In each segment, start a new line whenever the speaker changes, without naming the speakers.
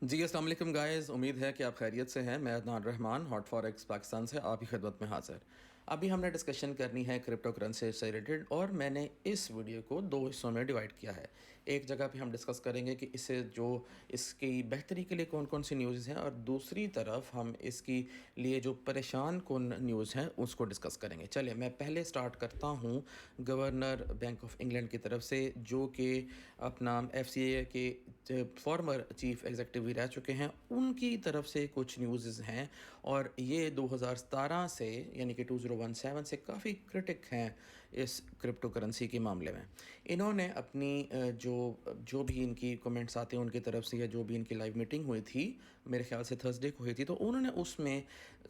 जी, अस्सलाम वालेकुम गाइज़। उम्मीद है कि आप खैरियत से हैं। मैं अदनान रहमान हॉट फॉरेक्स पाकिस्तान से आपकी खिदमत में हाज़िर। अभी हमने डिस्कशन करनी है क्रिप्टो करेंसी से रिलेटेड और मैंने इस वीडियो को 2 हिस्सों में डिवाइड किया है। एक जगह पे हम डिस्कस करेंगे कि इससे जो इसकी बेहतरी के लिए कौन-कौन सी न्यूज़ हैं और दूसरी तरफ हम इसकी लिए जो परेशान कुन न्यूज़ हैं उसको डिस्कस करेंगे। चलिए मैं पहले स्टार्ट करता हूँ गवर्नर बैंक ऑफ इंग्लैंड की तरफ से, जो कि अपना एफसीए के फॉर्मर चीफ एग्जीक्यूटिव भी रह चुके हैं, उनकी तरफ से कुछ न्यूज़ हैं और ये 2017 से यानी कि 2017 से काफ़ी क्रिटिक हैं इस क्रिप्टो करेंसी के मामले में। इन्होंने अपनी जो भी इनकी कमेंट्स आते हैं उनकी तरफ से, या जो भी इनकी लाइव मीटिंग हुई थी, मेरे ख्याल से थर्सडे को हुई थी, तो उन्होंने उसमें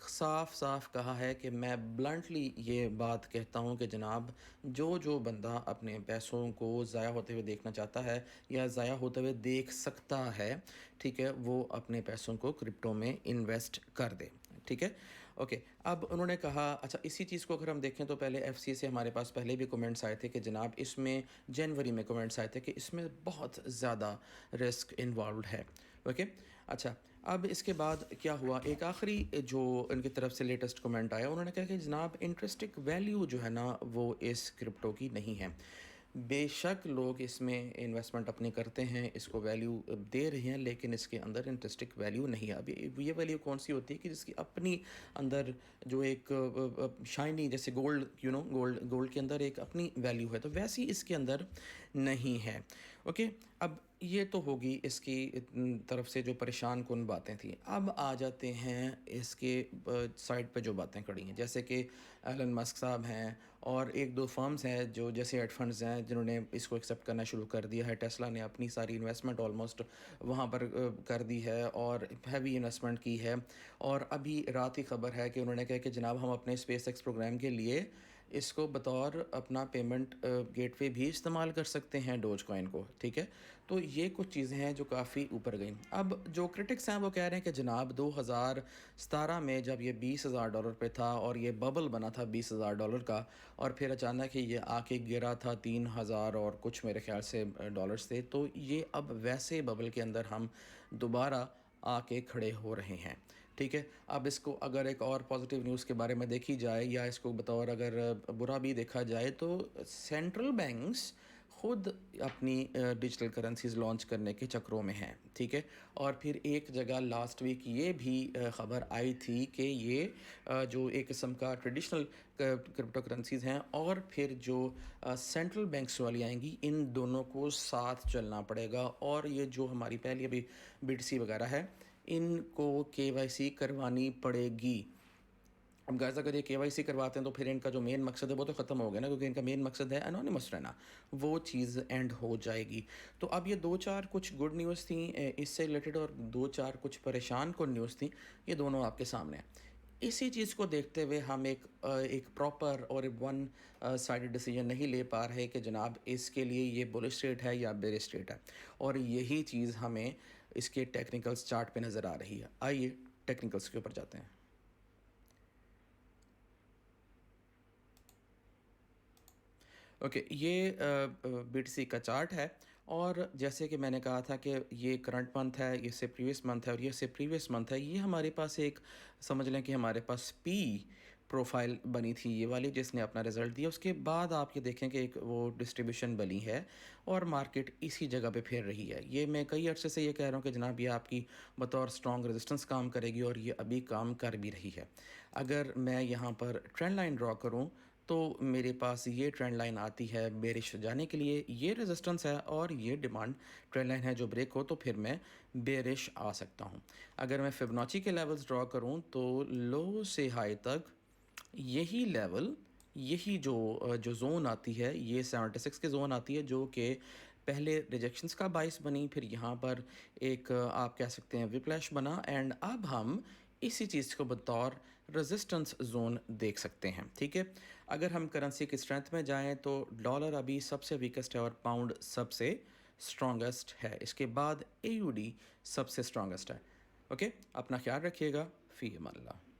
साफ साफ कहा है कि मैं ब्लंटली ये बात कहता हूँ कि जनाब, जो बंदा अपने पैसों को ज़ाया होते हुए देखना चाहता है या ज़ाया होते हुए देख सकता है, ठीक है, वो अपने पैसों को क्रिप्टो में इन्वेस्ट कर दे। ठीक है, ओके। अब उन्होंने कहा, अच्छा इसी चीज़ को अगर हम देखें तो पहले एफसी से हमारे पास पहले भी कमेंट्स आए थे कि जनाब इसमें जनवरी में कमेंट्स आए थे कि इसमें बहुत ज़्यादा रिस्क इन्वॉल्व है। ओके, अच्छा अब इसके बाद क्या हुआ, एक आखिरी जो इनकी तरफ से लेटेस्ट कमेंट आया, उन्होंने कहा कि जनाब इंटरेस्टिक वैल्यू जो है ना वो इस क्रिप्टो की नहीं है। बेशक लोग इसमें इन्वेस्टमेंट अपनी करते हैं, इसको वैल्यू दे रहे हैं, लेकिन इसके अंदर इंटरेस्टिक वैल्यू नहीं है। अभी ये वैल्यू कौन सी होती है कि जिसकी अपनी अंदर जो एक शाइनी जैसे गोल्ड, गोल्ड के अंदर एक अपनी वैल्यू है, तो वैसी इसके अंदर नहीं है। ओके, अब ये तो होगी इसकी तरफ से जो परेशान कुन बातें थी। अब आ जाते हैं इसके साइड पे जो बातें खड़ी हैं, जैसे कि एलन मस्क साहब हैं और एक दो फर्म्स हैं जो जैसे हेड फंड्स हैं जिन्होंने इसको एक्सेप्ट करना शुरू कर दिया है। टेस्ला ने अपनी सारी इन्वेस्टमेंट ऑलमोस्ट वहाँ पर कर दी है और हैवी इन्वेस्टमेंट की है। और अभी रात की खबर है कि उन्होंने कहा कि जनाब हम अपने स्पेस एक्स प्रोग्राम के लिए इसको बतौर अपना पेमेंट गेटवे भी इस्तेमाल कर सकते हैं, डोज कॉइन को। ठीक है, तो ये कुछ चीज़ें हैं जो काफ़ी ऊपर गई। अब जो क्रिटिक्स हैं वो कह रहे हैं कि जनाब 2017 में जब ये $20,000 पे था और ये बबल बना था $20,000 का, और फिर अचानक ही ये आके गिरा था 3,000 और कुछ मेरे ख्याल से डॉलर्स थे, तो ये अब वैसे बबल के अंदर हम दोबारा आके खड़े हो रहे हैं। ठीक है, अब इसको अगर एक और पॉजिटिव न्यूज़ के बारे में देखी जाए या इसको बतौर अगर बुरा भी देखा जाए, तो सेंट्रल बैंक्स खुद अपनी डिजिटल करेंसीज लॉन्च करने के चक्रों में हैं। ठीक है, और फिर एक जगह लास्ट वीक ये भी ख़बर आई थी कि ये जो एक किस्म का ट्रेडिशनल क्रिप्टो करेंसीज हैं और फिर जो सेंट्रल बैंक्स वाली आएंगी, इन दोनों को साथ चलना पड़ेगा। और ये जो हमारी पहली अभी बीटीसी वगैरह है, इनको केवाईसी करवानी पड़ेगी। अब गाइस अगर ये केवाईसी करवाते हैं तो फिर इनका जो मेन मकसद है वो तो ख़त्म हो गया ना, क्योंकि इनका मेन मकसद है एनोनिमस रहना, वो चीज़ एंड हो जाएगी। तो अब ये दो चार कुछ गुड न्यूज़ थी इससे रिलेटेड, और दो चार कुछ परेशान कुन न्यूज़ थी, ये दोनों आपके सामने हैं। इसी चीज़ को देखते हुए हम एक प्रॉपर और वन साइडेड डिसीजन नहीं ले पा रहे कि जनाब इसके लिए ये बुलिश रेट है या बेरिश रेट है, और यही चीज़ हमें इसके टेक्निकल्स चार्ट पे नज़र आ रही है। आइए टेक्निकल्स के ऊपर जाते हैं। ओके, ये बीटीसी का चार्ट है, और जैसे कि मैंने कहा था कि ये करंट मंथ है, ये से प्रीवियस मंथ है और ये से प्रीवियस मंथ है। ये हमारे पास एक, समझ लें कि हमारे पास पी प्रोफाइल बनी थी ये वाली, जिसने अपना रिज़ल्ट दिया। उसके बाद आप ये देखें कि एक वो डिस्ट्रीब्यूशन बनी है और मार्केट इसी जगह पे फिर रही है। ये मैं कई अर्से से ये कह रहा हूँ कि जनाब ये आपकी बतौर स्ट्रॉन्ग रेजिस्टेंस काम करेगी, और ये अभी काम कर भी रही है। अगर मैं यहाँ पर ट्रेंड लाइन ड्रॉ करूँ तो मेरे पास ये ट्रेंड लाइन आती है बेरिश जाने के लिए, ये रेजिस्टेंस है और ये डिमांड ट्रेंड लाइन है, जो ब्रेक हो तो फिर मैं बेरिश आ सकता हूँ। अगर मैं फिबोनाची के लेवल्स ड्रॉ करूँ तो लो से हाई तक यही लेवल, यही जो ज़ोन आती है, ये 76 की ज़ोन आती है, जो कि पहले रिजेक्शंस का बाइस बनी, फिर यहाँ पर एक आप कह सकते हैं विप्लैश बना, एंड अब हम इसी चीज़ को बतौर रेजिस्टेंस जोन देख सकते हैं। ठीक है, अगर हम करेंसी की स्ट्रेंथ में जाएं तो डॉलर अभी सबसे वीकेस्ट है और पाउंड सबसे स्ट्रॉन्गेस्ट है। इसके बाद एयूडी सबसे स्ट्रॉन्गेस्ट है। ओके, अपना ख्याल रखिएगा। फ़ी अमान अल्लाह।